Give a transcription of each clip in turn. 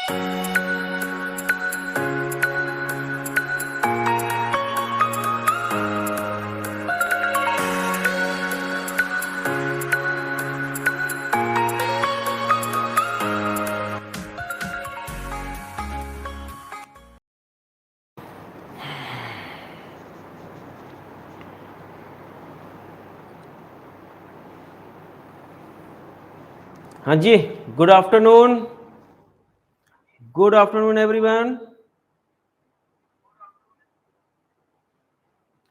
हाँ जी, good afternoon, good afternoon everyone.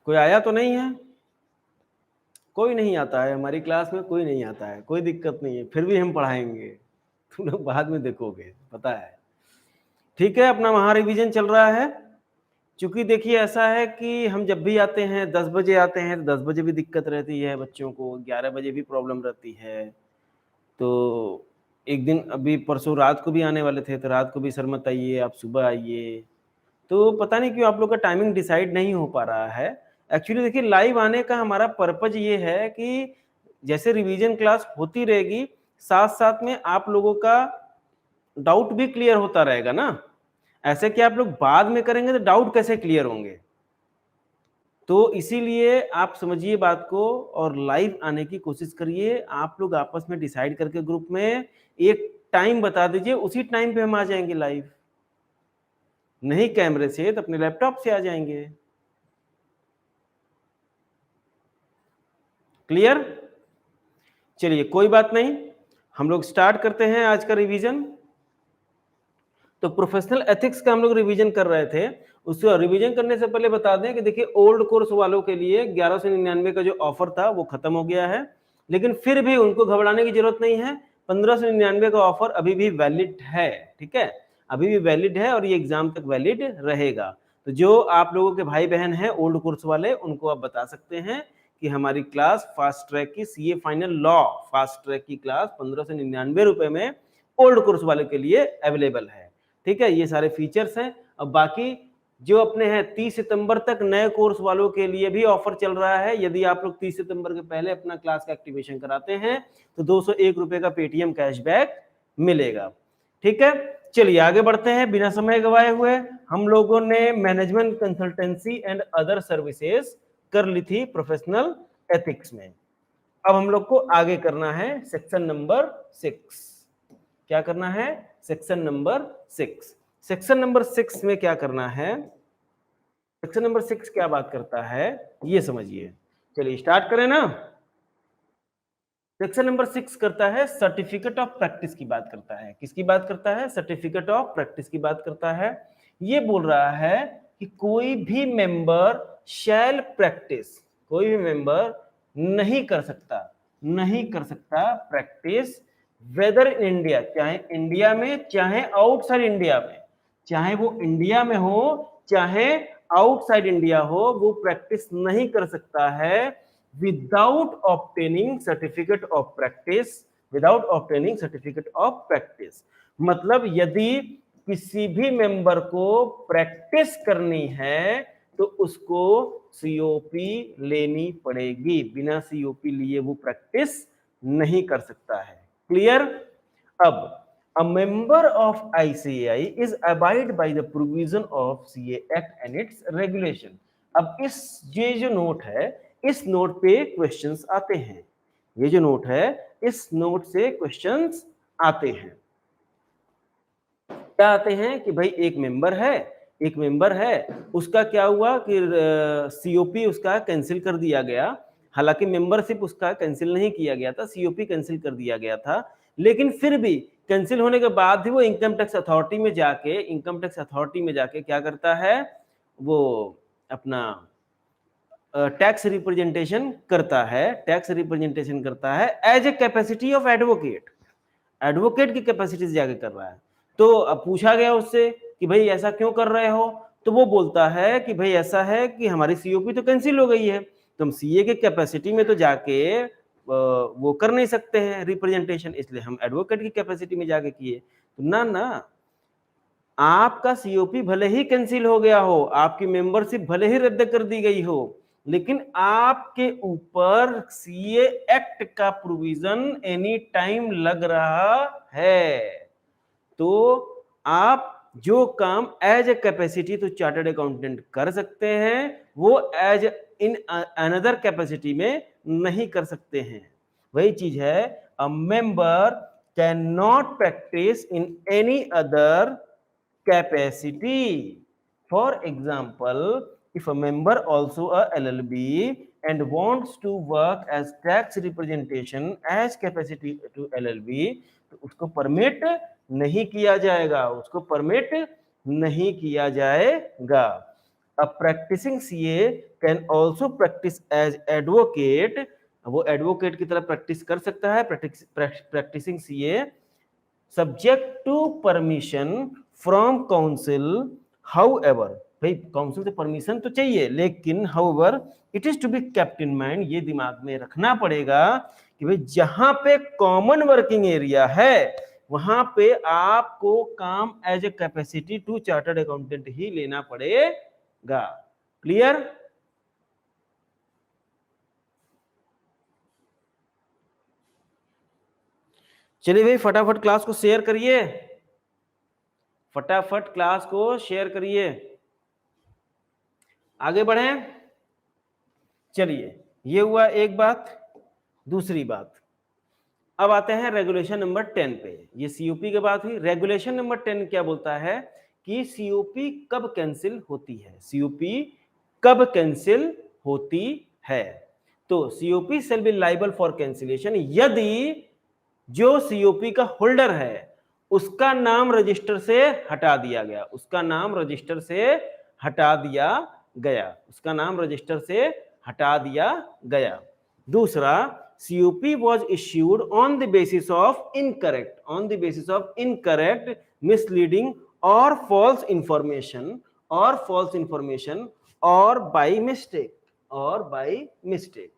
कोई आया तो नहीं है? कोई नहीं आता है हमारी क्लास में, कोई नहीं आता है, कोई दिक्कत नहीं है, फिर भी हम पढ़ाएंगे। तुम लोग बाद में देखोगे, पता है। ठीक है, अपना वहाँ रिवीजन चल रहा है। चूंकि देखिए ऐसा है कि हम जब भी आते हैं 10 बजे आते हैं, तो 10 बजे भी दिक्कत रहती है बच्चों को, 11 बजे भी प्रॉब्लम रहती है। तो एक दिन अभी परसों रात को भी आने वाले थे, तो रात को भी सर मत आइए, आप सुबह आइए। तो पता नहीं क्यों आप लोग का टाइमिंग डिसाइड नहीं हो पा रहा है। एक्चुअली देखिए लाइव आने का हमारा पर्पज ये है कि जैसे रिवीजन क्लास होती रहेगी, साथ साथ में आप लोगों का डाउट भी क्लियर होता रहेगा ना। ऐसे कि आप लोग बाद में करेंगे तो डाउट कैसे क्लियर होंगे। तो इसीलिए आप समझिए बात को और लाइव आने की कोशिश करिए। आप लोग आपस में डिसाइड करके ग्रुप में एक टाइम बता दीजिए, उसी टाइम पे हम आ जाएंगे लाइव। नहीं कैमरे से तो अपने लैपटॉप से आ जाएंगे। क्लियर? चलिए कोई बात नहीं, हम लोग स्टार्ट करते हैं आज का रिवीजन। तो प्रोफेशनल एथिक्स का हम लोग रिवीजन कर रहे थे। उसको रिवीजन करने से पहले बता दें कि देखिए ओल्ड कोर्स वालों के लिए 1199 का जो ऑफर था वो खत्म हो गया है, लेकिन फिर भी उनको घबराने की जरूरत नहीं है। 1599 का ऑफर अभी भी वैलिड है। ठीक है, अभी भी वैलिड है और ये एग्जाम तक वैलिड रहेगा। तो जो आप लोगों के भाई बहन हैं ओल्ड कोर्स वाले, उनको आप बता सकते हैं कि हमारी क्लास फास्ट ट्रैक की CA final law fast track की क्लास 1599 रुपए में ओल्ड कोर्स वाले के लिए अवेलेबल है। ठीक है, ये सारे फीचर्स हैं। अब बाकी जो अपने हैं 30 सितंबर तक नए कोर्स वालों के लिए भी ऑफर चल रहा है। यदि आप लोग 30 सितंबर के पहले अपना क्लास का एक्टिवेशन कराते हैं तो 201 रुपए का पेटीएम कैशबैक मिलेगा। ठीक है, चलिए आगे बढ़ते हैं बिना समय गवाए हुए। हम लोगों ने management consultancy and other services कर ली थी प्रोफेशनल एथिक्स में। अब हम लोग को आगे करना है सेक्शन नंबर 6। क्या करना है? Section number 6। सेक्शन नंबर 6 में क्या करना है? सेक्शन नंबर 6 क्या बात करता है ये समझिए। चलिए स्टार्ट करें ना। सेक्शन नंबर 6 करता है सर्टिफिकेट ऑफ प्रैक्टिस की बात करता है। किसकी बात करता है? सर्टिफिकेट ऑफ प्रैक्टिस की बात करता है। ये बोल रहा है कि कोई भी मेंबर शैल प्रैक्टिस, कोई भी मेंबर नहीं कर सकता प्रैक्टिस वेदर इन इंडिया, चाहे इंडिया में चाहे आउटसाइड इंडिया में, चाहे वो इंडिया में हो चाहे आउटसाइड इंडिया हो, वो प्रैक्टिस नहीं कर सकता है without obtaining certificate of practice. Without obtaining certificate of practice मतलब यदि किसी भी मेंबर को प्रैक्टिस करनी है तो उसको सीओपी लेनी पड़ेगी। बिना सीओपी लिए वो प्रैक्टिस नहीं कर सकता है। क्लियर? अब a member of ICAI is abide by the provision of CA Act and its regulation। अब इस ये जो नोट है, इस नोट पे क्वेश्चंस आते हैं। ये जो नोट है, इस नोट से क्वेश्चंस आते हैं। क्या आते हैं कि भाई एक मेंबर है, उसका क्या हुआ कि सीओपी उसका कैंसिल कर दिया गया। हालांकि मेंबरशिप उसका कैंसिल नहीं किया गया था, सीओपी कैंसिल कर दिया गया था, लेकिन फिर भी कैंसिल होने के बाद भी वो इनकम टैक्स अथॉरिटी में जाके क्या करता है? वो अपना टैक्स रिप्रेजेंटेशन करता है as a capacity of advocate की कैपेसिटी से जाके कर रहा है। तो अब पूछा गया उससे कि भाई ऐसा क्यों कर रहे हो, तो वो बोलता है कि भाई ऐसा है कि हमारी सीओपी तो कैंसिल हो गई है, तो हम सीए के कैपेसिटी में तो जाके वो कर नहीं सकते हैं रिप्रेजेंटेशन, इसलिए हम एडवोकेट की कैपेसिटी में जाके किए। तो ना, आपका सीओपी भले ही कैंसिल हो गया हो, आपकी मेंबरशिप भले ही रद्द कर दी गई हो, लेकिन आपके ऊपर सीए एक्ट का प्रोविजन एनी टाइम लग रहा है। तो आप जो काम एज ए कैपेसिटी तो चार्टर्ड अकाउंटेंट कर सकते हैं वो एज इन अनदर कैपेसिटी में नहीं कर सकते हैं। वही चीज है, a member can not practice in any other capacity. For example, if a member also a LLB and wants to work as tax representation as capacity to LLB, तो उसको परमिट नहीं किया जाएगा, उसको परमिट नहीं किया जाएगा। A practicing CA can also practice as advocate, वो एडवोकेट की तरह प्रैक्टिस कर सकता है। Practicing CA subject to permission from council, however, भाई काउंसिल से परमिशन तो चाहिए, लेकिन however it is to be kept in mind, ये दिमाग में रखना पड़ेगा कि भाई जहां पे कॉमन वर्किंग एरिया है वहां पे आपको काम as a capacity to chartered accountant ही लेना पड़ेगा। क्लियर? चलिए भाई फटाफट क्लास को शेयर करिए, फटाफट क्लास को शेयर करिए, आगे बढ़े। चलिए ये हुआ एक बात। दूसरी बात, अब आते हैं रेगुलेशन नंबर 10 पे। ये सीओपी की बात हुई। रेगुलेशन नंबर 10 क्या बोलता है कि सीओपी कब कैंसिल होती है, सीओपी कब कैंसिल होती है। तो COP shall be liable for cancellation यदि जो सीओपी का होल्डर है उसका नाम रजिस्टर से हटा दिया गया, उसका नाम रजिस्टर से हटा दिया गया, उसका नाम रजिस्टर से हटा दिया गया। दूसरा, COP was issued on the basis of incorrect, misleading or false information or by mistake।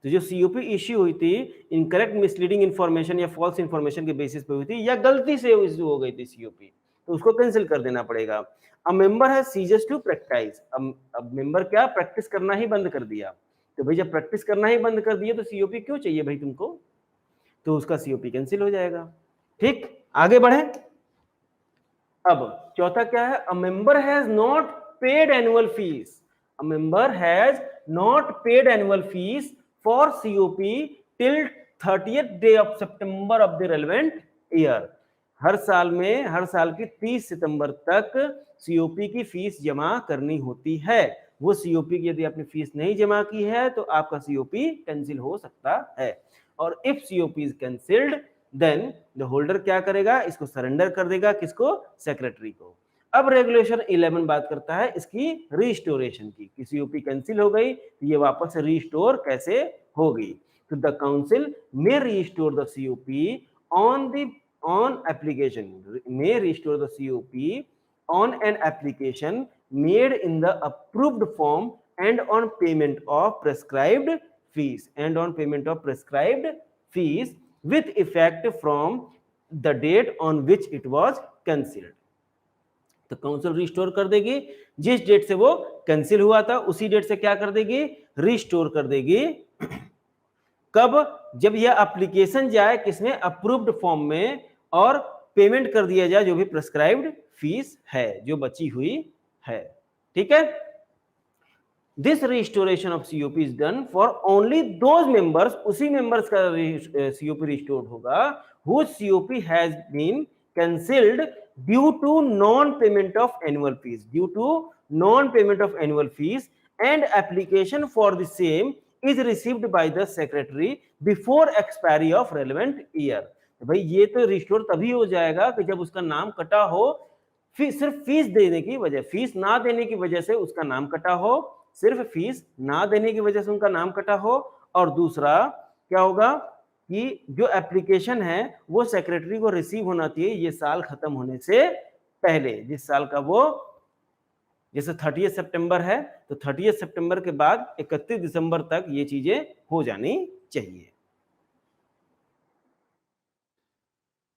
तो जो सीओपी इश्यू हुई थी इनकरेक्ट मिसलीडिंग इंफॉर्मेशन या फॉल्स इंफॉर्मेशन के बेसिस पे हुई थी या गलती से इश्यू हो गई थी सीओपी, तो उसको कैंसिल कर देना पड़ेगा। A member has ceases to practice, अब मेंबर क्या प्रैक्टिस करना ही बंद कर दिया, तो भाई जब प्रैक्टिस करना ही बंद कर दिया तो सीओपी क्यों चाहिए भाई तुमको, तो उसका सीओपी कैंसिल हो जाएगा। ठीक, आगे बढ़े। अब चौथा क्या है, a member has not paid annual fees, a member has not paid annual fees for COP till 30th day of September of the relevant year. हर साल में, हर साल की 30 सितंबर तक सीओपी की फीस जमा करनी होती है। वो सीओपी की यदि आपने फीस नहीं जमा की है तो आपका सीओपी कैंसिल हो सकता है। और if COP is cancelled then the holder क्या करेगा, इसको सरेंडर कर देगा, किसको, सेक्रेटरी को। अब रेगुलेशन 11 बात करता है इसकी रिस्टोरेशन की, कि सीओपी कैंसिल हो गई तो ये वापस से रिस्टोर कैसे होगी। तो the council may restore the COP on application, may restore the COP on an application made in the approved form and on payment of prescribed fees with effect from the date on which it was cancelled। तो council restore कर देगी, जिस date से वो cancel हुआ था उसी date से क्या कर देगी, रिस्टोर कर देगी। कब, जब यह एप्लीकेशन जाए किसमें, अप्रूव्ड फॉर्म में, और पेमेंट कर दिया जाए जो भी प्रेस्क्राइब्ड फीस है, जो बची हुई है। ठीक है, this restoration of COP is done for only those members, उसी मेंबर्स का सीओपी रिस्टोर होगा whose COP has been cancelled due to non payment of annual fees, and application for the same is received by the secretary before expiry of relevant year। तो भाई ये तो restore तभी हो जाएगा कि जब उसका नाम कटा हो, सिर्फ फीस देने की वजह, फीस ना देने की वजह से उसका नाम कटा हो, सिर्फ फीस ना देने की वजह से उनका नाम कटा हो। और दूसरा क्या होगा कि जो एप्लीकेशन है वो सेक्रेटरी को रिसीव होना चाहिए ये साल खत्म होने से पहले, जिस साल का वो, जैसे 30 सितंबर है तो 30 सितंबर के बाद 31 दिसंबर तक ये चीजें हो जानी चाहिए।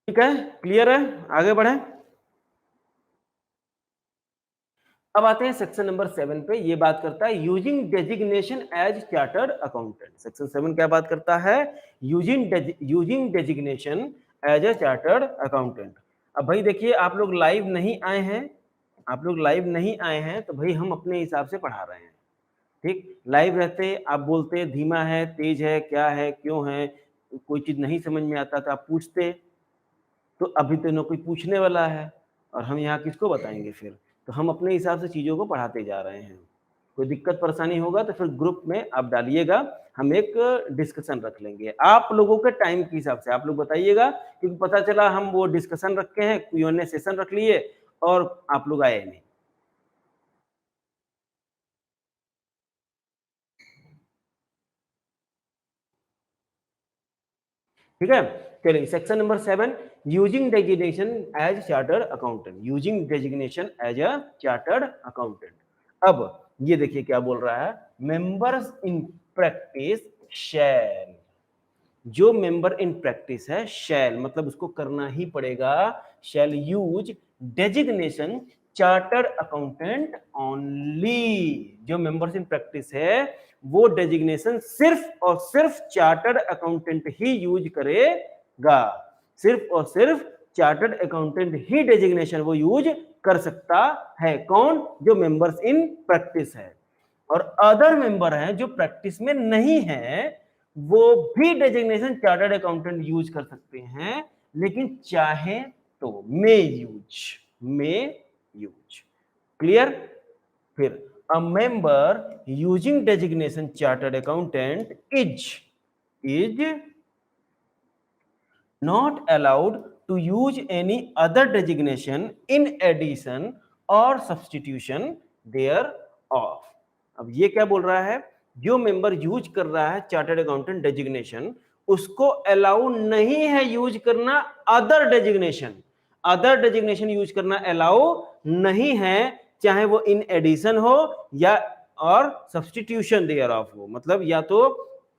ठीक है, क्लियर है, आगे बढ़े। अब आते हैं सेक्शन नंबर 7 पे। ये बात करता है using designation as chartered accountant. Section 7 क्या बात करता है, using designation as a chartered accountant. अब भाई देखिए आप लोग लाइव नहीं आए हैं, आप लोग लाइव नहीं आए हैं तो भाई हम अपने हिसाब से पढ़ा रहे हैं, ठीक। लाइव रहते आप बोलते धीमा है, तेज है, क्या है, क्यों है, कोई चीज नहीं समझ में आता तो आप पूछते, तो अभी तो न कोई पूछने वाला है और हम यहाँ किसको बताएंगे फिर। तो हम अपने हिसाब से चीजों को पढ़ाते जा रहे हैं। कोई दिक्कत परेशानी होगा तो फिर ग्रुप में आप डालिएगा, हम एक डिस्कशन रख लेंगे आप लोगों के टाइम के हिसाब से। आप लोग बताइएगा, क्योंकि पता चला हम वो डिस्कशन रखे हैं, Q&A सेशन रख लिए और आप लोग आए नहीं। ठीक है, चलिए section number 7, using designation as chartered accountant. Using designation as a chartered accountant. अब ये देखिए क्या बोल रहा है, मेंबर्स इन प्रैक्टिस शैल। जो मेंबर इन प्रैक्टिस है, शैल मतलब उसको करना ही पड़ेगा, shall use designation chartered accountant only. जो मेंबर्स इन प्रैक्टिस है वो डेजिग्नेशन सिर्फ और सिर्फ चार्टर्ड अकाउंटेंट ही यूज करेगा। सिर्फ और सिर्फ चार्टर्ड अकाउंटेंट ही डेजिग्नेशन वो यूज कर सकता है। कौन? जो मेंबर्स इन प्रैक्टिस है। और अदर मेंबर हैं जो प्रैक्टिस में नहीं है, वो भी डेजिग्नेशन चार्टर्ड अकाउंटेंट यूज कर सकते हैं, लेकिन चाहे तो मे यूज। क्लियर? फिर a member using designation chartered accountant is not allowed to use any other designation in addition or substitution thereof। अब ये क्या बोल रहा है, जो मेंबर यूज कर रहा है चार्टर्ड अकाउंटेंट डेजिग्नेशन, उसको अलाउ नहीं है यूज करना other designation. Other designation use करना अलाउ नहीं है, चाहे वो इन एडिशन हो या और सब्स्टिट्यूशन देयर ऑफ हो, मतलब या तो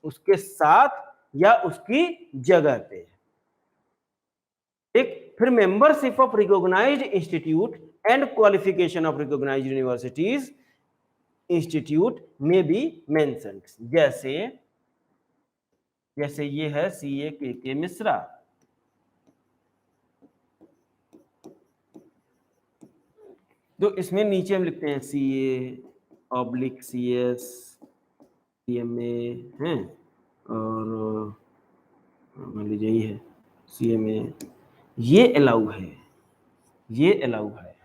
उसके साथ या उसकी जगह पे। एक फिर membership of recognised institute and qualification of recognised universities institute में बी मेंशन्ड। जैसे ये है CA KK मिश्रा, तो इसमें नीचे हम लिखते हैं CA/CS CMA हैं, और मान लीजिए यही है CMA, ये अलाउ है, ये अलाउ है।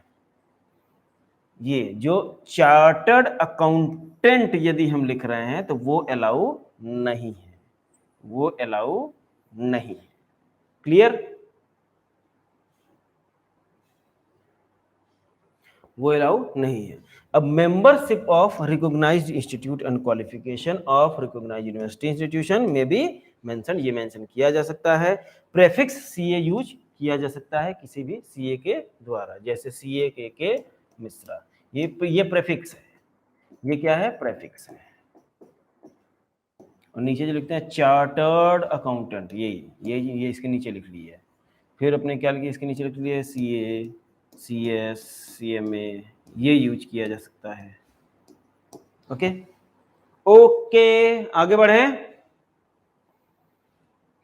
ये जो चार्टर्ड अकाउंटेंट यदि हम लिख रहे हैं तो वो अलाउ नहीं है, वो अलाउ नहीं है। क्लियर? वो अलाउ नहीं है। अब membership of recognised institute and qualification of recognised university institution में भी मेंशन, ये मेंशन किया जा सकता है। प्रेफिक्स CA यूज किया जा सकता है किसी भी CA के द्वारा, जैसे CA KK मिश्रा, ये प्रेफिक्स है। ये क्या है? प्रेफिक्स है। और नीचे जो लिखते हैं चार्टर्ड अकाउंटेंट, ये इसके नीचे लिख ली है। फिर अपने क्या लिखिए, इसके नीचे लिख लिए CA CS CMA, ये यूज किया जा सकता है। ओके ओके, आगे बढ़े।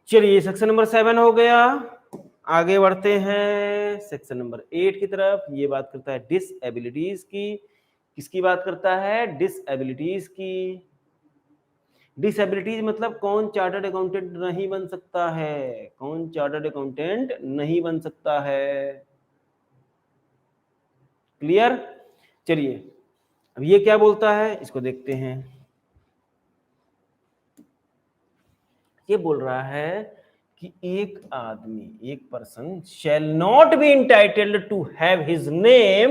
चलिए सेक्शन नंबर 7 हो गया, आगे बढ़ते हैं सेक्शन नंबर 8 की तरफ। ये बात करता है डिसएबिलिटीज की। किसकी बात करता है? डिसएबिलिटीज की। डिसएबिलिटीज मतलब कौन चार्टर्ड अकाउंटेंट नहीं बन सकता है, कौन चार्टर्ड अकाउंटेंट नहीं बन सकता है। क्लियर? चलिए अब ये क्या बोलता है, इसको देखते हैं। ये बोल रहा है कि एक आदमी, एक person shall not be entitled to have his name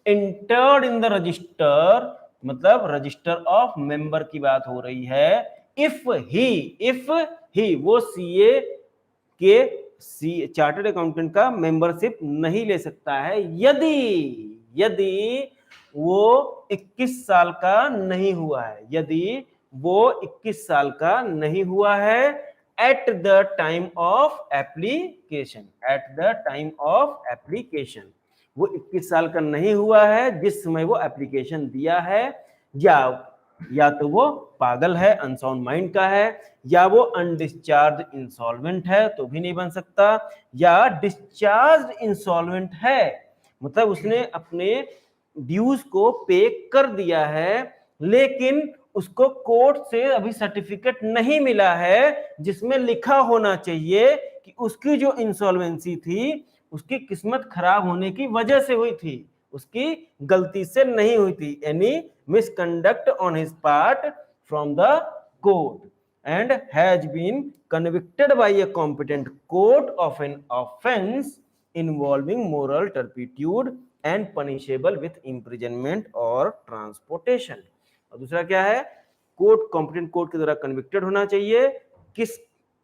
entered in the register, मतलब रजिस्टर ऑफ मेंबर की बात हो रही है। इफ ही वो CA के चार्टर्ड अकाउंटेंट का मेंबरशिप नहीं ले सकता है यदि वो 21 साल का नहीं हुआ है, यदि वो 21 साल का नहीं हुआ है at the time of application. At the time of application, वो 21 साल का नहीं हुआ है जिस समय वो एप्लीकेशन दिया है, या या तो वो पागल है, अनसाउंड माइंड का है, या वो अनडिस्चार्ज इंसॉल्वेंट है तो भी नहीं बन सकता, या डिस्चार्ज इंसॉल्वेंट है मतलब उसने अपने ड्यूज को पे कर दिया है लेकिन उसको कोर्ट से अभी सर्टिफिकेट नहीं मिला है जिसमें लिखा होना चाहिए कि उसकी जो इंसॉल्वेंसी थी उसकी किस्मत खराब होने की वजह से हुई थी, उसकी गलती से नहीं हुई थी, any misconduct on his part from the court and has been convicted by a competent court of an offense involving moral turpitude and punishable with imprisonment or transportation। और दूसरा क्या है, कोर्ट कॉम्पिटेंट कोर्ट के द्वारा convicted होना चाहिए,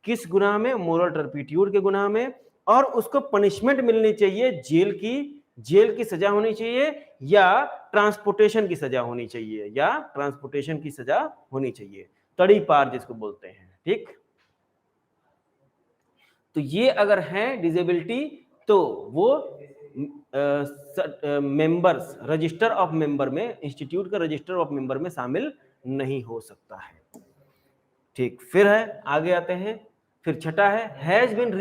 किस गुनाह में, मोरल टर्पिट्यूड के गुनाह में, और उसको पनिशमेंट मिलनी चाहिए, जेल की सजा होनी चाहिए या ट्रांसपोर्टेशन की सजा होनी चाहिए, या ट्रांसपोर्टेशन की सजा होनी चाहिए, तड़ी पार जिसको बोलते हैं। ठीक, तो ये अगर है डिसेबिलिटी तो वो मेंबर्स रजिस्टर ऑफ मेंबर में, इंस्टीट्यूट का रजिस्टर ऑफ मेंबर में शामिल नहीं हो सकता है। ठीक, फिर है, आगे आते हैं, फिर छठा है has been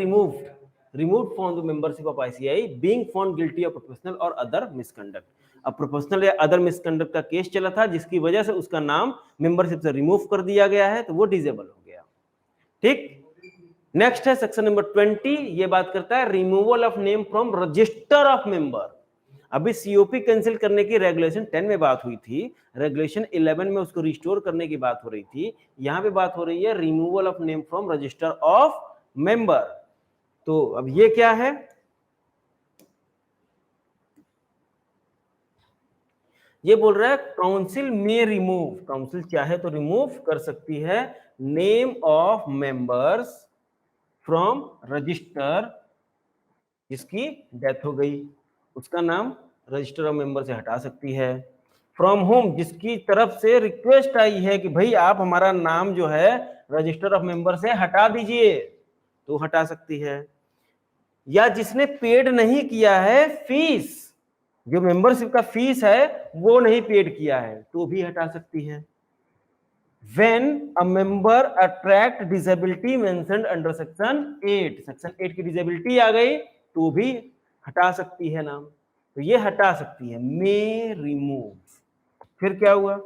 removed from the membership of ICI being found guilty of professional और अदर मिसकंडक्ट। अब प्रोफेशनल या अदर मिसकंडक्ट का केस चला था जिसकी वजह से उसका नाम मेंबरशिप से रिमूव कर दिया गया है तो वो डिसेबल हो गया। ठीक, नेक्स्ट है सेक्शन नंबर 20, ये बात करता है removal of name from register of member. अभी सीओपी कैंसिल करने की रेगुलेशन 10 में बात हुई थी, रेगुलेशन 11 में उसको रिस्टोर करने की बात हो रही थी, यहां पे बात हो रही है removal of name from register of member. तो अब ये क्या है, ये बोल रहा है काउंसिल में रिमूव, काउंसिल चाहे तो रिमूव कर सकती है name of members from register, जिसकी डेथ हो गई उसका नाम रजिस्टर ऑफ मेंबर से हटा सकती है, फ्रॉम होम जिसकी तरफ से रिक्वेस्ट आई है कि भाई आप हमारा नाम जो है रजिस्टर ऑफ मेंबर से हटा दीजिए तो हटा सकती है, या जिसने पेड नहीं किया है फीस, जो मेंबरशिप का फीस है वो नहीं पेड किया है तो भी हटा सकती है। When a member attract disability mentioned under section 8, section 8 की डिसेबिलिटी आ गई तो भी हटा सकती है नाम, तो ये हटा सकती है, मे रिमूव। फिर क्या हुआ,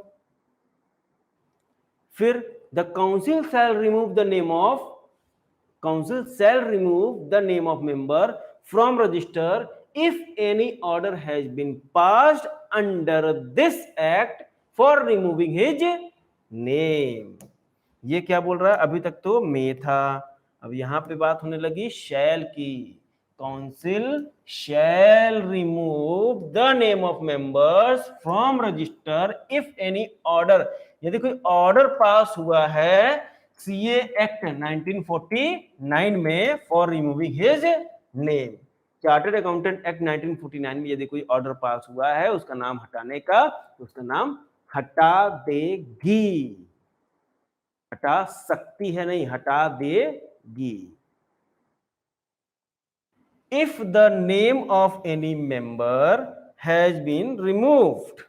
फिर the council shall remove the name of, council shall remove the name of member from register if any order has been passed under this act for removing his name। ये क्या बोल रहा है, अभी तक तो मे था, अब यहां पे बात होने लगी शैल की, council shall remove the name of members from register if any order, यदि कोई ऑर्डर पास हुआ है सीए एक्ट 1949 में for removing his name, chartered accountant act 1949 में यदि कोई ऑर्डर पास हुआ है उसका नाम हटाने का तो उसका नाम हटा देगी, हटा सकती है नहीं, हटा देगी। If the name of any member has been removed,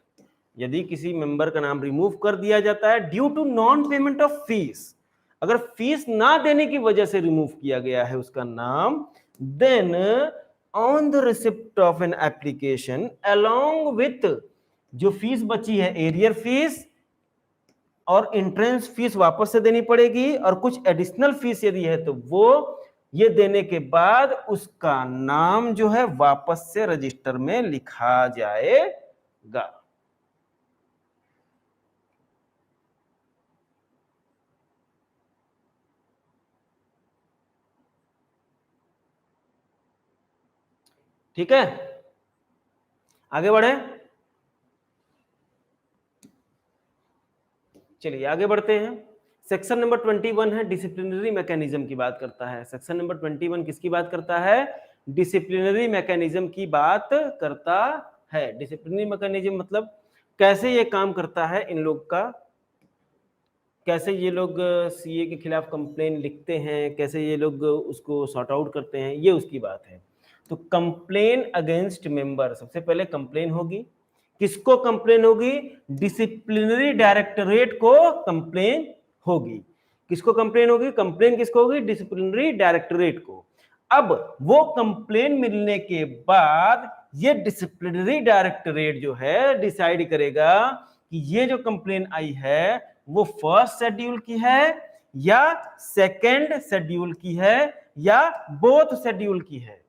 यदि किसी मेंबर का नाम रिमूव कर दिया जाता है due to non payment of fees, अगर फीस ना देने की वजह से रिमूव किया गया है उसका नाम, then on the receipt of an application along with, जो फीस बची है एरियर फीस और एंट्रेंस फीस वापस से देनी पड़ेगी, और कुछ एडिशनल फीस यदि है तो वो ये देने के बाद उसका नाम जो है वापस से रजिस्टर में लिखा जाएगा। ठीक है, आगे बढ़े, चलिए आगे बढ़ते हैं। सेक्शन नंबर 21 है डिसिप्लिनरी मैकेनिज्म की बात करता है। सेक्शन नंबर 21 किसकी बात करता है, डिसिप्लिनरी मैकेनिज्म की बात करता है। डिसिप्लिनरी मैकेनिज्म मतलब कैसे ये काम करता है इन लोग का, कैसे ये लोग सीए के खिलाफ कंप्लेन लिखते हैं, कैसे ये लोग उसको सॉर्ट आउट करते हैं, ये उसकी बात है। तो कंप्लेन अगेंस्ट मेंबर, सबसे पहले कंप्लेन होगी किसको कंप्लेन होगी? डिसिप्लिनरी डायरेक्टरेट को कंप्लेन होगी। किसको कंप्लेन होगी? कंप्लेन किसको होगी? डिसिप्लिनरी डायरेक्टरेट को। अब वो कंप्लेन मिलने के बाद ये डिसिप्लिनरी डायरेक्टरेट जो है डिसाइड करेगा कि ये जो कंप्लेन आई है वो फर्स्ट शेड्यूल की है या सेकंड शेड्यूल की है या बोथ शेड्यूल की है।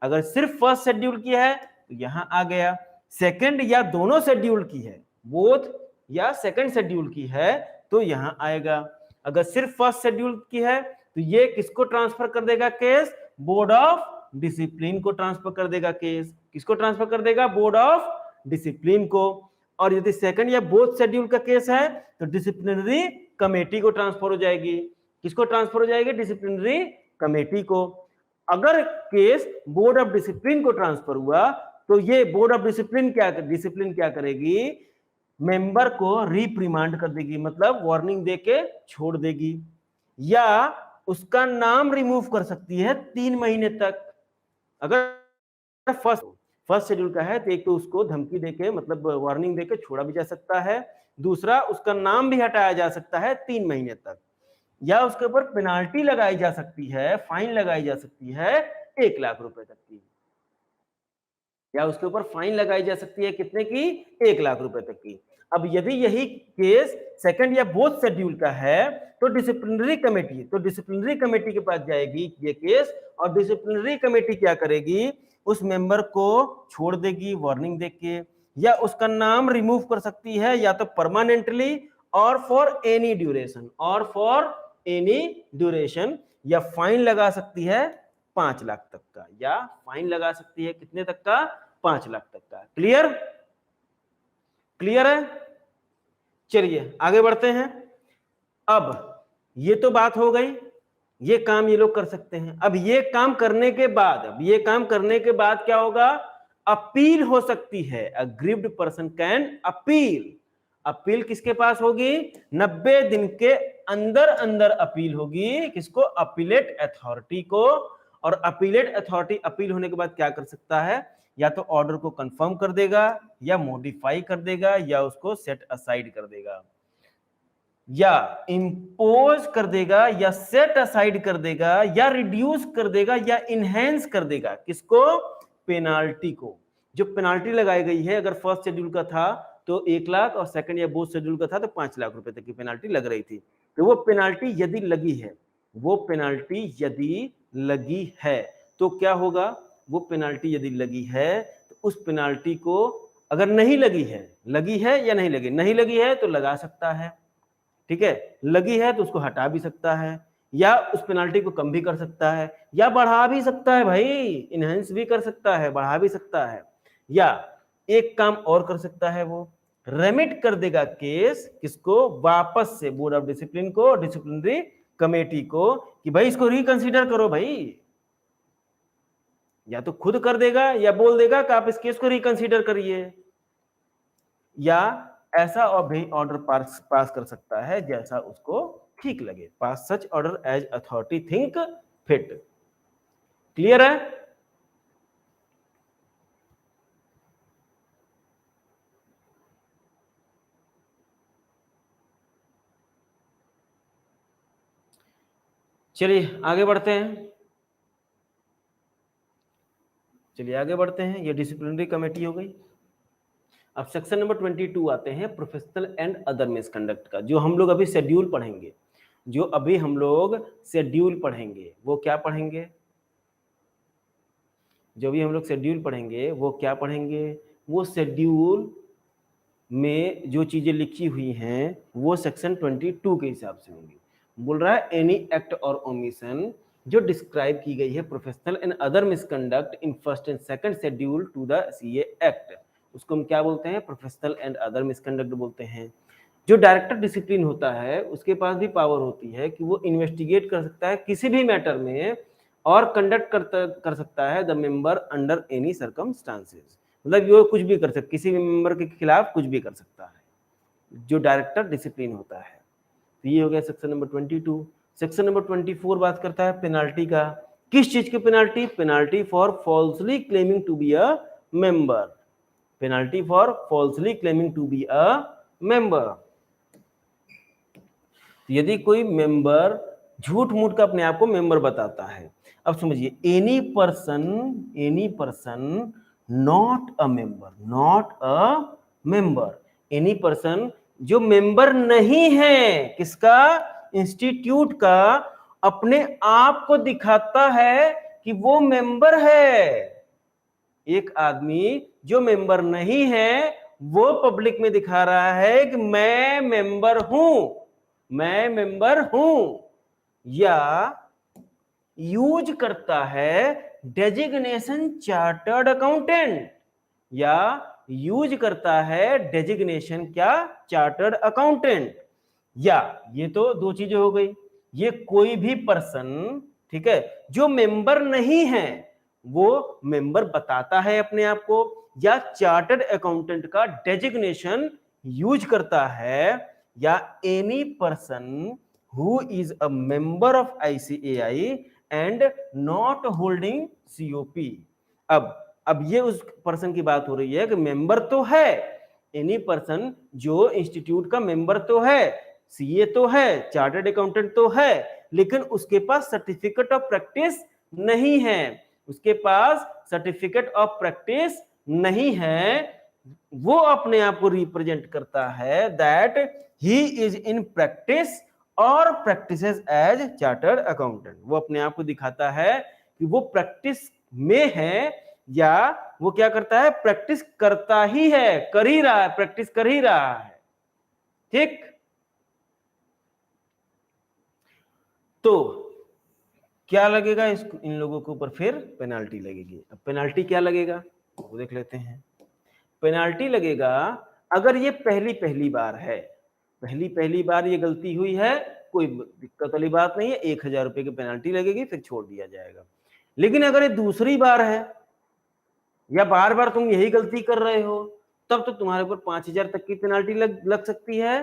अगर सिर्फ फर्स्ट शेड्यूल की है तो यहां आ गया, सेकंड या दोनों शेड्यूल की है, बोथ या सेकंड शेड्यूल की है तो यहां आएगा। अगर सिर्फ फर्स्ट शेड्यूल की है तो ये किसको ट्रांसफर कर देगा केस? बोर्ड ऑफ डिसिप्लिन को ट्रांसफर कर देगा केस। किसको ट्रांसफर कर देगा? बोर्ड ऑफ डिसिप्लिन को। और यदि सेकंड या बोथ शेड्यूल का केस है तो डिसिप्लिनरी कमेटी को ट्रांसफर हो जाएगी। किसको ट्रांसफर हो जाएगी? डिसिप्लिनरी कमेटी को। अगर केस बोर्ड ऑफ डिसिप्लिन को ट्रांसफर हुआ तो ये बोर्ड ऑफ डिसिप्लिन क्या करेगी? मेंबर को रिप्रिमांड कर देगी, मतलब वार्निंग देके छोड़ देगी, या उसका नाम रिमूव कर सकती है 3 महीने तक। अगर फर्स्ट शेड्यूल का है तो एक तो उसको धमकी देके, मतलब वार्निंग देके छोड़ा भी जा सकता है, दूसरा उसका नाम भी हटाया जा सकता है 3 महीने तक, या उसके ऊपर पेनाल्टी लगाई जा सकती है, फाइन लगाई जा सकती है 1 लाख रुपए तक की, या उसके ऊपर फाइन लगाई जा सकती है कितने की? 1 लाख रुपए तक की। अब यदि यही केस सेकंड या बोथ शेड्यूल का है तो डिसिप्लिनरी कमेटी के पास जाएगी ये केस, और डिसिप्लिनरी कमेटी क्या करेगी? उस मेंबर को छोड़ देगी वार्निंग देके, या उसका नाम रिमूव कर सकती है या तो परमानेंटली और फॉर एनी ड्यूरेशन, या फाइन लगा सकती है 5 लाख तक का, या फाइन लगा सकती है कितने तक का? 5 लाख तक का। क्लियर है? चलिए आगे बढ़ते हैं। अब ये तो बात हो गई, ये काम ये लोग कर सकते हैं। अब ये काम करने के बाद क्या होगा? अपील हो सकती है। अग्रीव्ड पर्सन कैन अपील किसके पास होगी? 90 दिन के अंदर अंदर अपील होगी। किसको? अपीलेट अथॉरिटी को। और अपीलेट अथॉरिटी अपील होने के बाद क्या कर सकता है? या तो ऑर्डर को कंफर्म कर देगा, या मॉडिफाई कर देगा, या उसको सेट असाइड कर देगा, या इंपोज कर देगा, या सेट असाइड कर देगा, या रिड्यूस कर देगा, या इनहेंस कर देगा। किसको? पेनाल्टी को। जो पेनाल्टी लगाई गई है, अगर फर्स्ट शेड्यूल का था तो 1 लाख, और सेकंड या बोथ शेड्यूल का था तो 5 लाख रुपए तक की पेनाल्टी लग रही थी। तो वो पेनाल्टी यदि लगी है तो क्या होगा? वो पेनाल्टी यदि लगी है तो उस पेनाल्टी को, अगर नहीं लगी है या नहीं लगी है तो लगा सकता है, ठीक है, लगी है तो उसको हटा भी सकता है, या उस पेनाल्टी को कम भी कर सकता है, या बढ़ा भी सकता है भाई, इनहेंस भी कर सकता है, बढ़ा भी सकता है, या एक काम और कर सकता है, वो रेमिट कर देगा केस किसको? वापस से बोर्ड ऑफ डिसिप्लिन को, डिसिप्लिनरी कमेटी को, कि भाई इसको रिकंसीडर करो भाई। या तो खुद कर देगा या बोल देगा कि आप इस केस को रिकंसीडर करिए, या ऐसा ऑर्डर पास कर सकता है जैसा उसको ठीक लगे। Pass such order as authority think fit. Clear है? चलिए आगे बढ़ते हैं। ये डिसिप्लिनरी कमेटी हो गई। अब सेक्शन नंबर 22 आते हैं, प्रोफेशनल एंड अदर मिसकंडक्ट का। जो हम लोग अभी शेड्यूल पढ़ेंगे, वो क्या पढ़ेंगे? वो शेड्यूल में जो चीजें लिखी हुई हैं वो सेक्शन 22 के हिसाब से होंगी। बोल रहा है एनी एक्ट और ओमिशन जो डिस्क्राइब की गई है professional and other misconduct in first and second schedule to the CA act, उसको हम क्या बोलते हैं? प्रोफेशनल एंड अदर मिसकंडक्ट बोलते हैं। जो डायरेक्टर डिसिप्लिन होता है उसके पास भी पावर होती है कि वो इन्वेस्टिगेट कर सकता है किसी भी मैटर में, और कंडक्ट कर सकता है the member under any circumstances, मतलब वो कुछ भी कर सकता है, किसी भी मेंबर के खिलाफ कुछ भी कर सकता है जो डायरेक्टर डिसिप्लिन होता है। तो ये हो गया सेक्शन नंबर 22। सेक्शन नंबर 24 बात करता है पेनाल्टी का। किस चीज की penalty? Penalty for falsely claiming to be a member. Penalty for falsely claiming to be a member. यदि कोई मेंबर झूठ मूठ का अपने आप को मेंबर बताता है, अब समझिए, any person not a member, any person जो मेंबर नहीं है किसका, इंस्टीट्यूट का, अपने आप को दिखाता है कि वो मेंबर है। एक आदमी जो मेंबर नहीं है वो पब्लिक में दिखा रहा है कि मैं मेंबर हूं, या यूज करता है डेजिग्नेशन चार्टर्ड अकाउंटेंट, या यूज करता है डेजिग्नेशन क्या, चार्टर्ड अकाउंटेंट। या ये तो दो चीजें हो गई, ये कोई भी पर्सन, ठीक है, जो मेंबर नहीं है वो मेंबर बताता है अपने आप को, या चार्टर्ड अकाउंटेंट का डेजिग्नेशन यूज करता है, या any person who is a member of ICAI and not holding COP। अब ये उस पर्सन की बात हो रही है कि मेंबर तो है, एनी पर्सन जो इंस्टीट्यूट का मेंबर तो है, CA तो है, चार्टर्ड अकाउंटेंट तो है, लेकिन उसके पास सर्टिफिकेट ऑफ प्रैक्टिस नहीं है, उसके पास सर्टिफिकेट ऑफ प्रैक्टिस नहीं है, वो अपने आप को रिप्रेजेंट करता है that he is in practice और प्रैक्टिसेस एज चार्टर्ड अकाउंटेंट। वो अपने आप को दिखाता है कि वो प्रैक्टिस में है, या वो क्या करता है, प्रैक्टिस करता ही है, कर ही रहा है, प्रैक्टिस कर ही रहा है। ठीक, तो क्या लगेगा इन लोगों के ऊपर, फिर पेनाल्टी लगेगी। अब पेनाल्टी क्या लगेगा वो देख लेते हैं। पेनाल्टी लगेगा अगर ये पहली बार ये गलती हुई है, कोई दिक्कत वाली बात नहीं है, 1000 रुपए की पेनाल्टी लगेगी, फिर छोड़ दिया जाएगा। लेकिन अगर ये दूसरी बार है या बार बार तुम यही गलती कर रहे हो, तब तो तुम्हारे ऊपर 5000 तक की पेनाल्टी लग सकती है,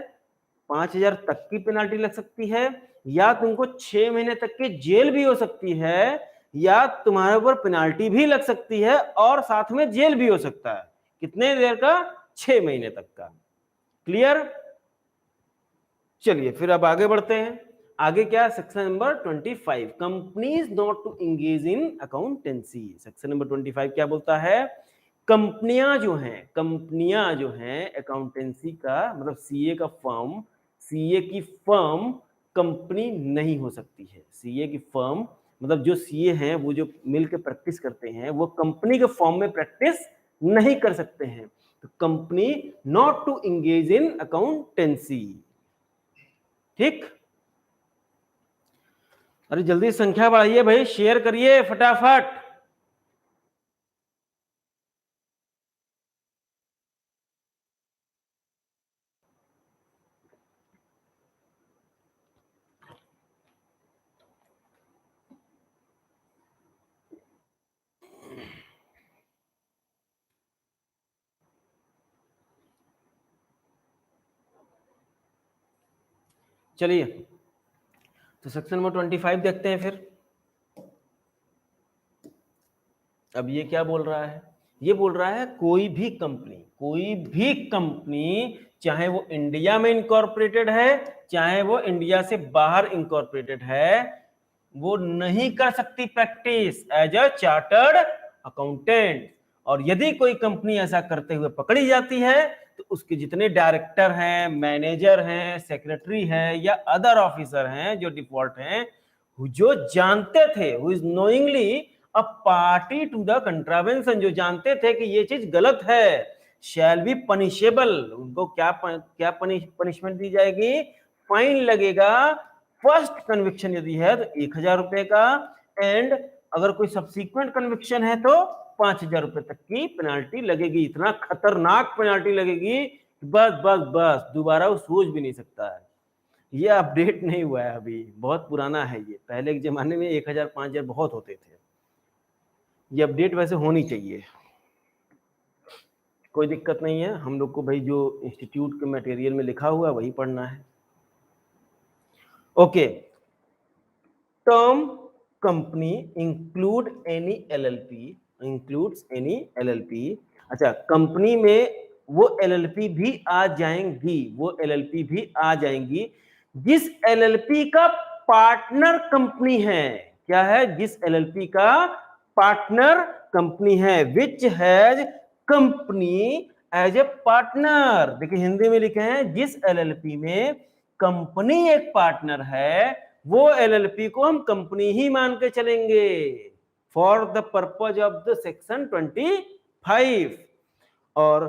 5000 तक की पेनाल्टी लग सकती है, या तुमको 6 महीने तक की जेल भी हो सकती है, या तुम्हारे ऊपर पेनाल्टी भी लग सकती है और साथ में जेल भी हो सकता है। कितने देर का, 6 महीने तक का। क्लियर? चलिए फिर अब आगे बढ़ते हैं। आगे क्या, section number 25, companies not to engage in accountancy. Section number 25 क्या बोलता है, कंपनियां जो हैं अकाउंटेंसी का मतलब सीए का फर्म, सीए की फर्म कंपनी नहीं हो सकती है। सीए की फर्म मतलब जो सीए हैं वो जो मिलकर प्रैक्टिस करते हैं वो कंपनी के फॉर्म में प्रैक्टिस नहीं कर सकते हैं। तो company not to engage in accountancy. ठीक, अरे जल्दी संख्या बढ़ाइए भाई, शेयर करिए फटाफट। चलिए तो सेक्शन नंबर 25 देखते हैं फिर। अब ये क्या बोल रहा है, ये बोल रहा है कोई भी कंपनी चाहे वो इंडिया में इनकॉर्पोरेटेड है चाहे वो इंडिया से बाहर इनकॉर्पोरेटेड है, वो नहीं कर सकती practice as a chartered accountant. और यदि कोई कंपनी ऐसा करते हुए पकड़ी जाती है तो उसके जितने डायरेक्टर हैं, मैनेजर हैं, सेक्रेटरी हैं या अदर ऑफिसर हैं जो डिफॉल्ट हैं, जो जानते थे, who is knowingly a party to the contravention, जो जानते थे कि ये चीज गलत है, शैल बी पनिशेबल। उनको क्या पनिशमेंट दी जाएगी, फाइन लगेगा। फर्स्ट कन्विक्शन यदि है तो 1000 रुपए का, एंड अगर कोई सब्सिक्वेंट कन्विक्शन है तो 5000 रुपए तक की पेनाल्टी लगेगी। इतना खतरनाक पेनाल्टी लगेगी, बस बस बस दोबारा वो सोच भी नहीं सकता है। ये अपडेट नहीं हुआ है अभी, बहुत पुराना है ये, पहले के जमाने में 1000 5000 बहुत होते थे। ये अपडेट वैसे होनी चाहिए, कोई दिक्कत नहीं है। हम लोग को भाई जो इंस्टीट्यूट के मटेरियल में लिखा हुआ है वही पढ़ना है। Okay, term company includes any LLP अच्छा, कंपनी में वो एलएलपी भी आ जाएंगी, वो एलएलपी भी आ जाएंगी जिस एलएलपी का पार्टनर कंपनी है। क्या है? जिस एलएलपी का पार्टनर कंपनी है, which has company as a partner. देखिए हिंदी में लिखे हैं जिस एलएलपी में कंपनी एक पार्टनर है, वो एलएलपी को हम कंपनी ही मान के चलेंगे for the purpose of the section 25। और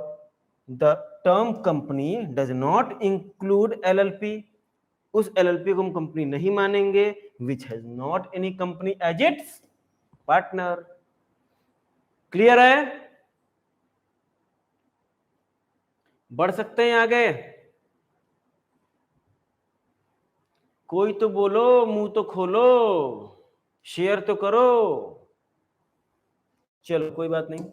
the term company does not include LLP, उस एलएलपी को हम कंपनी नहीं मानेंगे which has not any company as its partner. Clear है? बढ़ सकते हैं आगे? कोई तो बोलो, मुंह तो खोलो, शेयर तो करो। चलो कोई बात नहीं।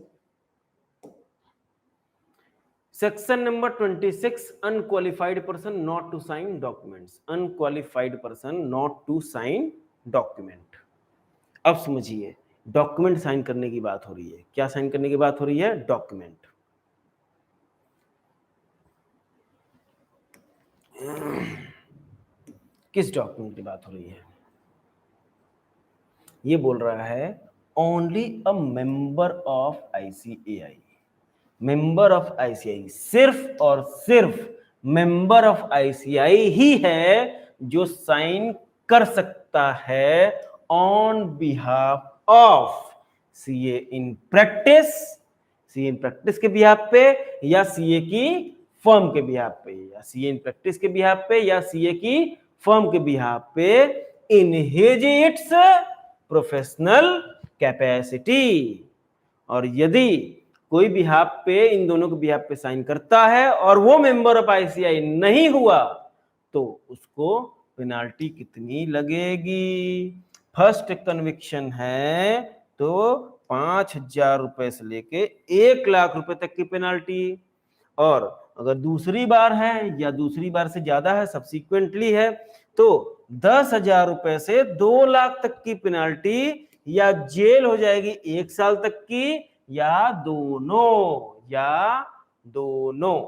Section number 26, unqualified person not to sign documents. Unqualified person not to sign document. अब समझिए, डॉक्यूमेंट साइन करने की बात हो रही है। क्या साइन करने की बात हो रही है? डॉक्यूमेंट। किस डॉक्यूमेंट की बात हो रही है? ये बोल रहा है only a member of ICAI. Member of ICI, सिर्फ और सिर्फ मेंबर ऑफ आईसीआई ही है जो साइन कर सकता है on behalf of CA in practice, CA in practice के बिहाफ पे, या सीए की फर्म के बिहाफ पे, या सीए इन प्रैक्टिस के बिहाफ पे, या सीए की फर्म के बिहाफ पे in his it's professional capacity. और यदि कोई बिहाफ पे, इन दोनों के बिहाफ पे साइन करता है और वो मेंबर ऑफ आईसीआई नहीं हुआ, तो उसको पेनाल्टी कितनी लगेगी? फर्स्ट कन्विक्शन है तो 5,000 रुपए से लेके 1,00,000 रुपए तक की पेनाल्टी, और अगर दूसरी बार है या दूसरी बार से ज्यादा है, सब्सिक्वेंटली है, तो 10,000 रुपए से 2,00,000 तक की पेनाल्टी, या जेल हो जाएगी 1 साल तक की, या दोनों, या दोनों।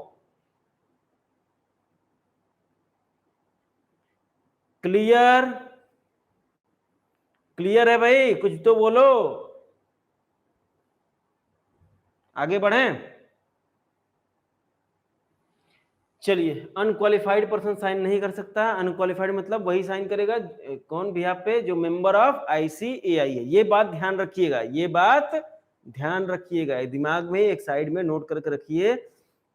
क्लियर? क्लियर है भाई? कुछ तो बोलो, आगे बढ़ें। चलिए, अनक्वालिफाइड पर्सन साइन नहीं कर सकता। अनक्वालिफाइड मतलब वही साइन करेगा कौन बिहाफ पे? जो मेंबर ऑफ आईसीएआई है। ये बात ध्यान रखिएगा, ये बात ध्यान रखिएगा, दिमाग में एक साइड में नोट करके रखिए।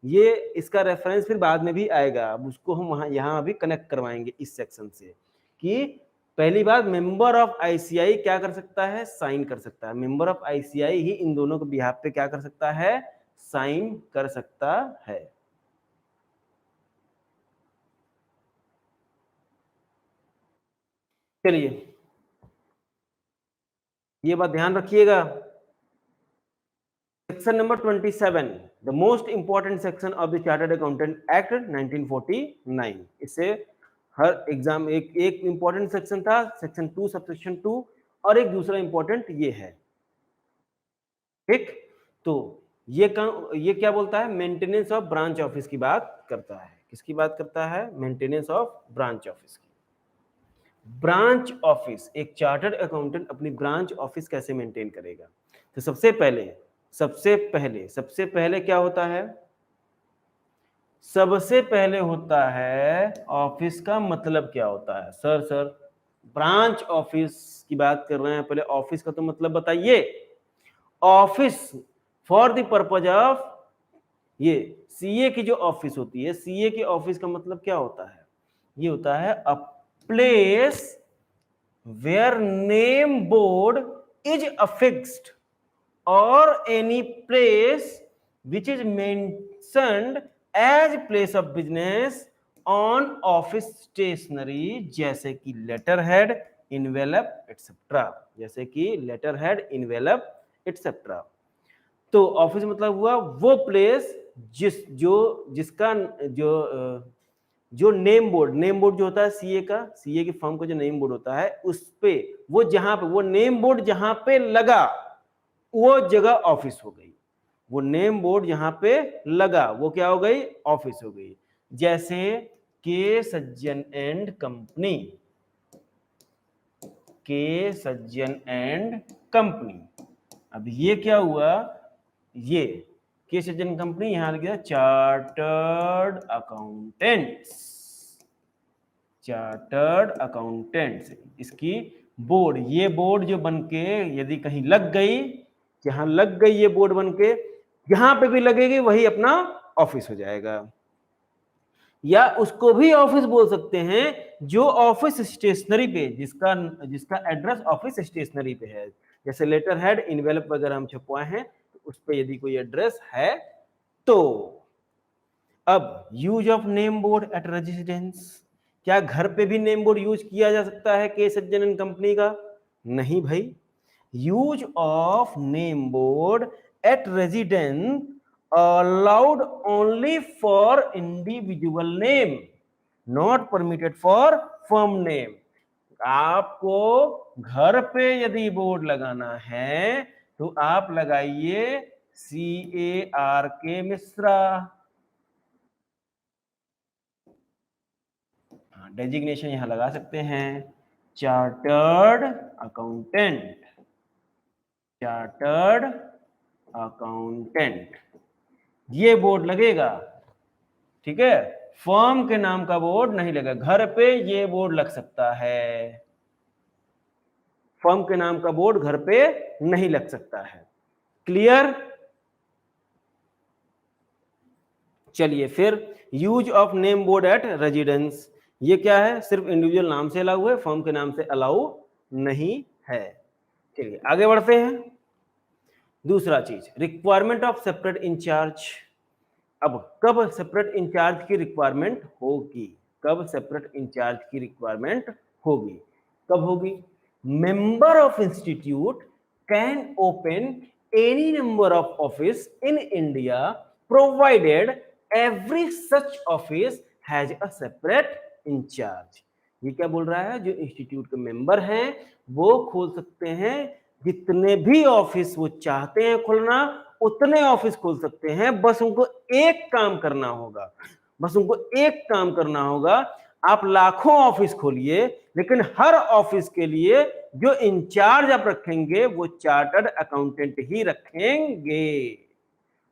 ये इसका रेफरेंस फिर बाद में भी आएगा, अब उसको हम वहां यहां अभी कनेक्ट करवाएंगे इस सेक्शन से। कि पहली बात, मेंबर ऑफ आईसीआई क्या कर सकता है? साइन कर सकता है। मेंबर ऑफ आईसीआई ही इन दोनों के बिहाफ पे क्या कर सकता है? साइन कर सकता है। चलिए, ये बात ध्यान रखिएगा। Section number 27, the most important section of the chartered accountant act 1949। इससे हर एग्जाम एक इंपॉर्टेंट सेक्शन था, सेक्शन 2 सबसेक्शन 2, और एक दूसरा इंपॉर्टेंट ये है। ठीक, तो ये क्या बोलता है? मेंटेनेंस ऑफ ब्रांच ऑफिस की बात करता है। किसकी बात करता है? मेंटेनेंस ऑफ ब्रांच ऑफिस की। ब्रांच ऑफिस, एक चार्टर्ड अकाउंटेंट अपनी ब्रांच ऑफिस कैसे मेंटेन करेगा? तो सबसे पहले क्या होता है? सबसे पहले होता है ऑफिस का मतलब क्या होता है? सर ब्रांच ऑफिस की बात कर रहे हैं, पहले ऑफिस का तो मतलब बताइए। Office for the purpose of, ये सीए की जो ऑफिस होती है, सीए की ऑफिस का मतलब क्या होता है? ये होता है a place where name board is affixed or any place which is mentioned as place of business on office stationery, जैसे कि लेटर हेड, इनवेलप एटसेट्रा, जैसे कि लेटर हेड, इनवेलप एटसेट्रा। तो ऑफिस मतलब हुआ वो प्लेस जिसका जो नेम बोर्ड जो होता है सीए का, सीए की फर्म का जो नेम बोर्ड होता है, उस पे वो जहां पे वो नेम बोर्ड जहां पे लगा, वो जगह ऑफिस हो गई। वो नेम बोर्ड जहां पे लगा वो क्या हो गई, ऑफिस हो गई। जैसे के सज्जन एंड कंपनी, के सज्जन एंड कंपनी। अब ये क्या हुआ, ये के सज्जन कंपनी यहां लिख दिया चार्टर्ड अकाउंटेंट्स, चार्टर्ड अकाउंटेंट्स। इसकी बोर्ड, ये बोर्ड जो बनके यदि कहीं लग गई, जहां लग गई ये बोर्ड बनके, यहां पे भी लगेगी, वही अपना ऑफिस हो जाएगा। या उसको भी ऑफिस बोल सकते हैं जो ऑफिस स्टेशनरी पे, जिसका जिसका एड्रेस ऑफिस स्टेशनरी पे है। जैसे लेटर हेड, इनवेलप वगैरह हम छपवाए हैं, तो उस पे यदि कोई एड्रेस है तो। अब use of name board at residence, क्या घर पे भी नेम बोर्ड यूज किया जा सकता है के सज्जन एंड कंपनी का? नहीं भाई। Use of name board at residence allowed only for individual name, not permitted for firm name। आपको घर पे यदि बोर्ड लगाना है तो आप लगाइए CARK मिश्रा। डेजिग्नेशन यहां लगा सकते हैं चार्टर्ड अकाउंटेंट, चार्टर्ड अकाउंटेंट, ये बोर्ड लगेगा। ठीक है, फर्म के नाम का बोर्ड नहीं लगा। घर पे ये बोर्ड लग सकता है, फर्म के नाम का बोर्ड घर पे नहीं लग सकता है। क्लियर? चलिए फिर use of name board at residence, ये क्या है, सिर्फ इंडिविजुअल नाम से अलाउ है, फर्म के नाम से अलाउ नहीं है। चलिए आगे बढ़ते हैं। दूसरा चीज, रिक्वायरमेंट ऑफ सेपरेट इंचार्ज। अब कब सेपरेट इंचार्ज की रिक्वायरमेंट होगी, कब सेपरेट इंचार्ज की रिक्वायरमेंट होगी, कब होगी? Member of institute can open any number of office in India provided every such office has a separate incharge. ये क्या बोल रहा है, जो इंस्टीट्यूट के मेंबर हैं वो खोल सकते हैं, जितने भी ऑफिस वो चाहते हैं खोलना उतने ऑफिस खोल सकते हैं। बस उनको एक काम करना होगा, बस उनको एक काम करना होगा, आप लाखों ऑफिस खोलिए लेकिन हर ऑफिस के लिए जो इंचार्ज आप रखेंगे वो चार्टर्ड अकाउंटेंट ही रखेंगे।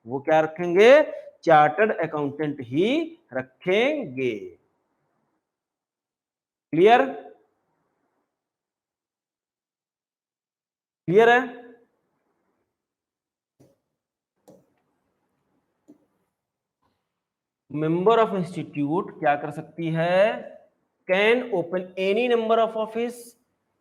वो क्या रखेंगे, चार्टर्ड अकाउंटेंट ही रखेंगे। क्लियर? क्लियर है? मेंबर ऑफ इंस्टीट्यूट क्या कर सकती है, can open any number of office,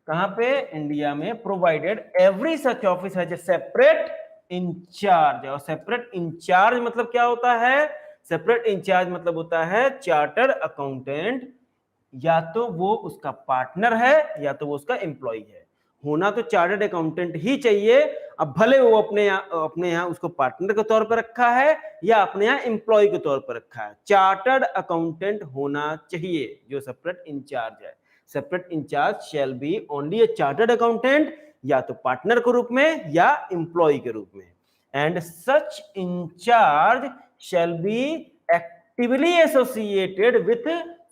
कहां पे, इंडिया में, provided every such office has a separate incharge. और सेपरेट इंचार्ज मतलब क्या होता है, सेपरेट इंचार्ज मतलब होता है चार्टर्ड अकाउंटेंट, या तो वो उसका पार्टनर है या तो वो उसका एम्प्लॉय है। होना तो चार्टर्ड अकाउंटेंट ही चाहिए। अब भले वो अपने यहाँ उसको पार्टनर के तौर पर रखा है या अपने यहाँ एम्प्लॉय के तौर पर रखा है, चार्टर्ड अकाउंटेंट होना चाहिए जो सेपरेट इंचार्ज है। Separate incharge shall be only a chartered accountant, या तो पार्टनर के रूप में या एम्प्लॉय के रूप में। And such incharge shall be actively associated with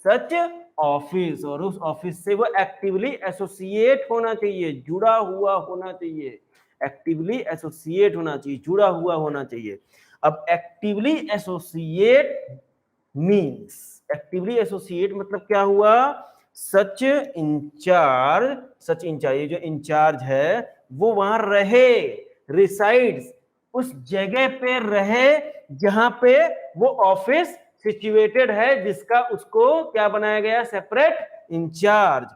such office, और उस ऑफिस से वो एक्टिवली एसोसिएट होना चाहिए, जुड़ा हुआ होना चाहिए, एक्टिवली एसोसिएट होना चाहिए, जुड़ा हुआ होना चाहिए। अब actively associate means, actively associate मतलब क्या हुआ, सच इंचार्ज, सच इंचार्ज, ये जो इंचार्ज है वो वहां रहे, रिसाइड्स, उस जगह पे रहे जहां पे वो ऑफिस सिचुएटेड है, जिसका उसको क्या बनाया गया, सेपरेट इंचार्ज।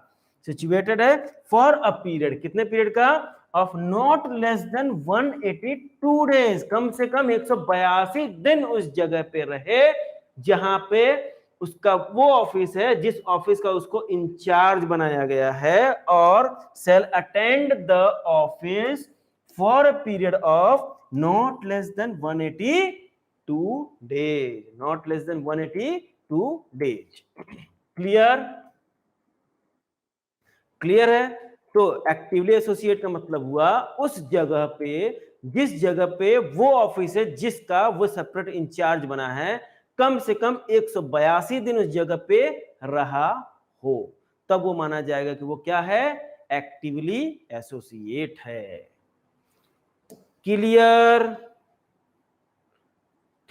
सिचुएटेड है फॉर अ पीरियड, कितने पीरियड का, of not less than 182 days, कम से कम 182 दिन उस जगह पे रहे जहां पे उसका वो ऑफिस है, जिस ऑफिस का उसको इंचार्ज बनाया गया है। और shall attend the office for a period of not less than 182 days, not less than 182 days। Clear? Clear है? तो एक्टिवली एसोसिएट का मतलब हुआ उस जगह पे जिस जगह पे वो ऑफिस है जिसका वो सेपरेट इंचार्ज बना है कम से कम 182 दिन उस जगह पे रहा हो, तब वो माना जाएगा कि वो क्या है, एक्टिवली एसोसिएट है। क्लियर?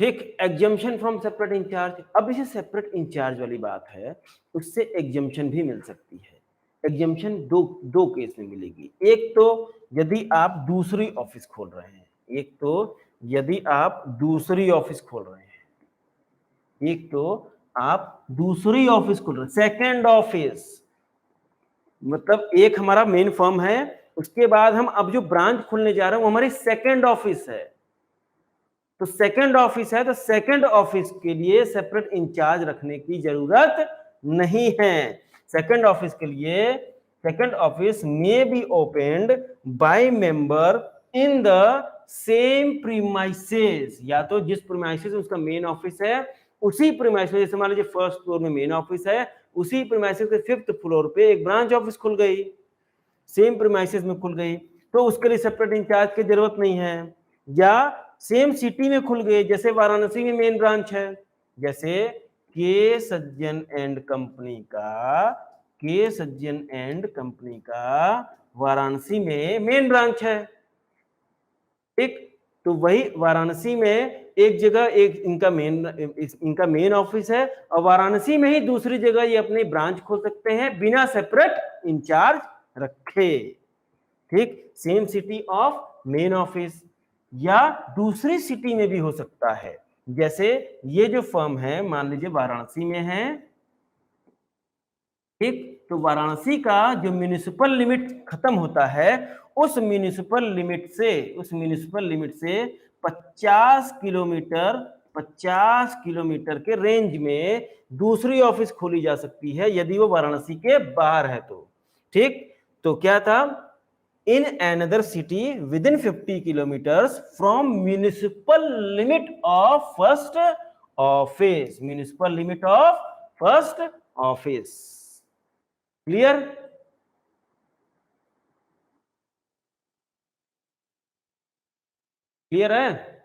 ठीक। एग्जम्पशन फ्रॉम सेपरेट इंचार्ज, अब इसे सेपरेट इंचार्ज वाली बात है, उससे एग्जम्पशन भी मिल सकती है। एग्जम्पशन दो केस में मिलेगी। एक तो यदि आप दूसरी ऑफिस खोल रहे हैं, एक तो यदि आप दूसरी ऑफिस खोल रहे हैं, एक तो आप दूसरी ऑफिस खोल रहे हैं, सेकेंड ऑफिस, मतलब एक हमारा मेन फर्म है, उसके बाद हम अब जो ब्रांच खोलने जा रहे हैं वो हमारी सेकेंड ऑफिस है। तो सेकेंड ऑफिस है, तो सेकेंड ऑफिस के लिए सेपरेट इंचार्ज रखने की जरूरत नहीं है। सेकेंड ऑफिस के लिए second office may be opened by member in the same premises, या तो जिस प्रीमाइसेस उसका मेन ऑफिस है उसी प्रीमाइसेस, जैसे मान लीजिए फर्स्ट फ्लोर में मेन ऑफिस है, उसी प्रीमाइसेस के फिफ्थ फ्लोर पे एक ब्रांच ऑफिस खुल गई, सेम प्रीमाइसेस में खुल गई, तो उसके लिए सेपरेट इंचार्ज की जरूरत नहीं है। या सेम सिटी में खुल गए, जैसे वाराणसी में मेन ब्रांच है, जैसे के सज्जन एंड कंपनी का, के सज्जन एंड कंपनी का वाराणसी में मेन ब्रांच है। ठीक, तो वही वाराणसी में एक जगह एक इनका मेन ऑफिस है, और वाराणसी में ही दूसरी जगह ये अपनी ब्रांच खोल सकते हैं बिना सेपरेट इंचार्ज रखे। ठीक, same city of main office, या दूसरी सिटी में भी हो सकता है। जैसे ये जो फर्म है मान लीजिए वाराणसी में है, ठीक, तो वाराणसी का जो म्युनिसिपल लिमिट खत्म होता है उस म्युनिसिपल लिमिट से 50 किलोमीटर के रेंज में दूसरी ऑफिस खोली जा सकती है यदि वो वाराणसी के बाहर है तो। ठीक, तो क्या था, in another city within 50 kilometers from municipal limit of first office, municipal limit of first office। Clear? Clear है?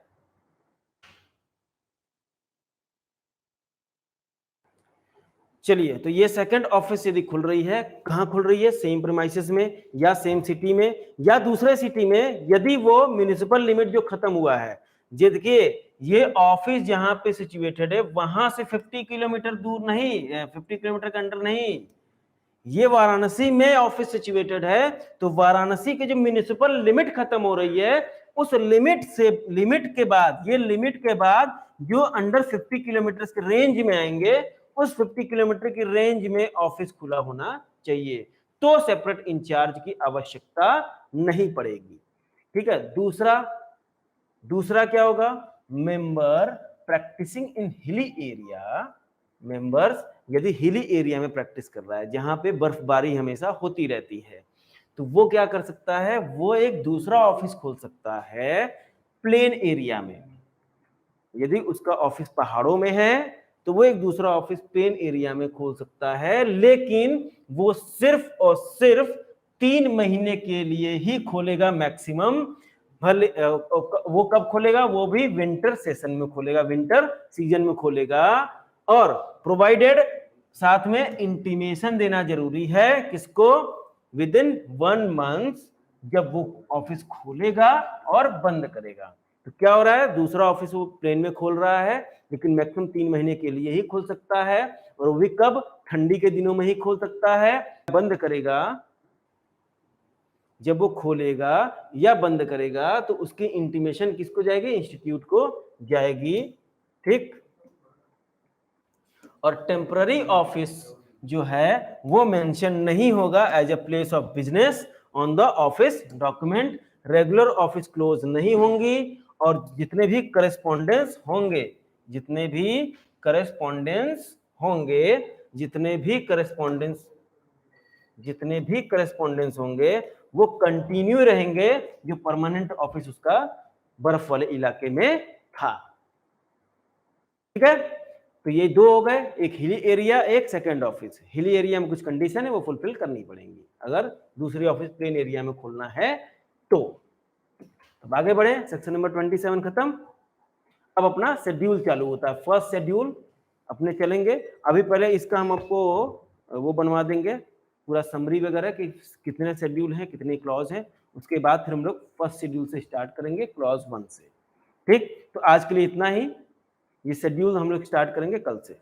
चलिए, तो ये सेकंड ऑफिस यदि खुल रही है, कहां खुल रही है, सेम प्रीमाइसेस में या सेम सिटी में या दूसरे सिटी में, यदि वो म्युनिसिपल लिमिट जो खत्म हुआ है, देखिए ये ऑफिस जहां पे सिचुएटेड है वहां से 50 किलोमीटर दूर नहीं, 50 किलोमीटर के अंडर नहीं, ये वाराणसी में ऑफिस सिचुएटेड है, तो वाराणसी के जो म्युनिसिपल लिमिट खत्म हो रही है उस लिमिट के बाद जो अंडर 50 किलोमीटर के रेंज में आएंगे उस 50 किलोमीटर की रेंज में ऑफिस खुला होना चाहिए, तो सेपरेट इंचार्ज की आवश्यकता नहीं पड़ेगी। ठीक है, दूसरा क्या होगा, मेंबर प्रैक्टिसिंग इन हिली एरिया, मेंबर्स यदि हिली एरिया में प्रैक्टिस कर रहा है जहां पे बर्फबारी हमेशा होती रहती है, तो वो क्या कर सकता है, वो एक दूसरा ऑफिस खोल सकता है प्लेन एरिया में। यदि उसका ऑफिस पहाड़ों में है तो वो एक दूसरा ऑफिस प्लेन एरिया में खोल सकता है, लेकिन वो सिर्फ और सिर्फ 3 महीने के लिए ही खोलेगा मैक्सिमम। भले वो कब खोलेगा, वो भी विंटर सेशन में खोलेगा, विंटर सीजन में खोलेगा, और प्रोवाइडेड साथ में इंटीमेशन देना जरूरी है, किसको, विद इन 1 मंथ जब वो ऑफिस खोलेगा और बंद करेगा। तो क्या हो रहा है, दूसरा ऑफिस वो प्लेन में खोल रहा है लेकिन मैक्सिमम 3 महीने के लिए ही खोल सकता है, और वो भी कब, ठंडी के दिनों में ही खोल सकता है। बंद करेगा, जब वो खोलेगा या बंद करेगा तो उसकी इंटीमेशन किसको जाएगी, इंस्टीट्यूट को जाएगी। ठीक, और टेम्पररी ऑफिस जो है वो मेंशन नहीं होगा as a place of business on the office document, regular office close नहीं होंगी, और जितने भी करस्पॉन्डेंस होंगे वो कंटिन्यू रहेंगे जो परमानेंट ऑफिस उसका बर्फ वाले इलाके में था। ठीक है, तो ये 2 हो गए, एक हिली एरिया, एक सेकंड ऑफिस। हिली एरिया में कुछ कंडीशन है वो फुलफिल करनी पड़ेंगी अगर दूसरी ऑफिस प्लेन एरिया में खोलना है तो। अब आगे बढ़े, सेक्शन नंबर 27 खत्म। अब अपना शेड्यूल चालू होता है, फर्स्ट शेड्यूल अपने चलेंगे। अभी पहले इसका हम आपको वो बनवा देंगे पूरा समरी वगैरह कि कितने शेड्यूल हैं, कितने क्लॉज हैं। उसके बाद फिर हम लोग फर्स्ट शेड्यूल से स्टार्ट करेंगे, क्लॉज 1 से। ठीक, तो आज के लिए इतना ही। ये शेड्यूल हम लोग स्टार्ट करेंगे कल से।